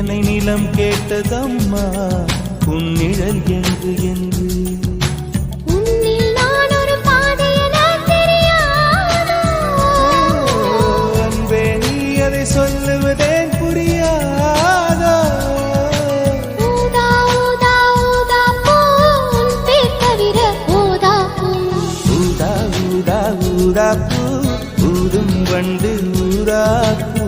என்னை நிலம் கேட்டதம்மா உன்னிழல் என்று என்று உன்னில் நான் ஒரு பாதை என தெரியாதோ அன்பே நீ அதை சொல்லுவதே புரியாதோ ஊதா ஊதா ஊதா பூ உன் பேர் தவிர ஊதா பூ ஊதா ஊதா ஊதா பூ ஊதும் வண்டு ஊதா பூ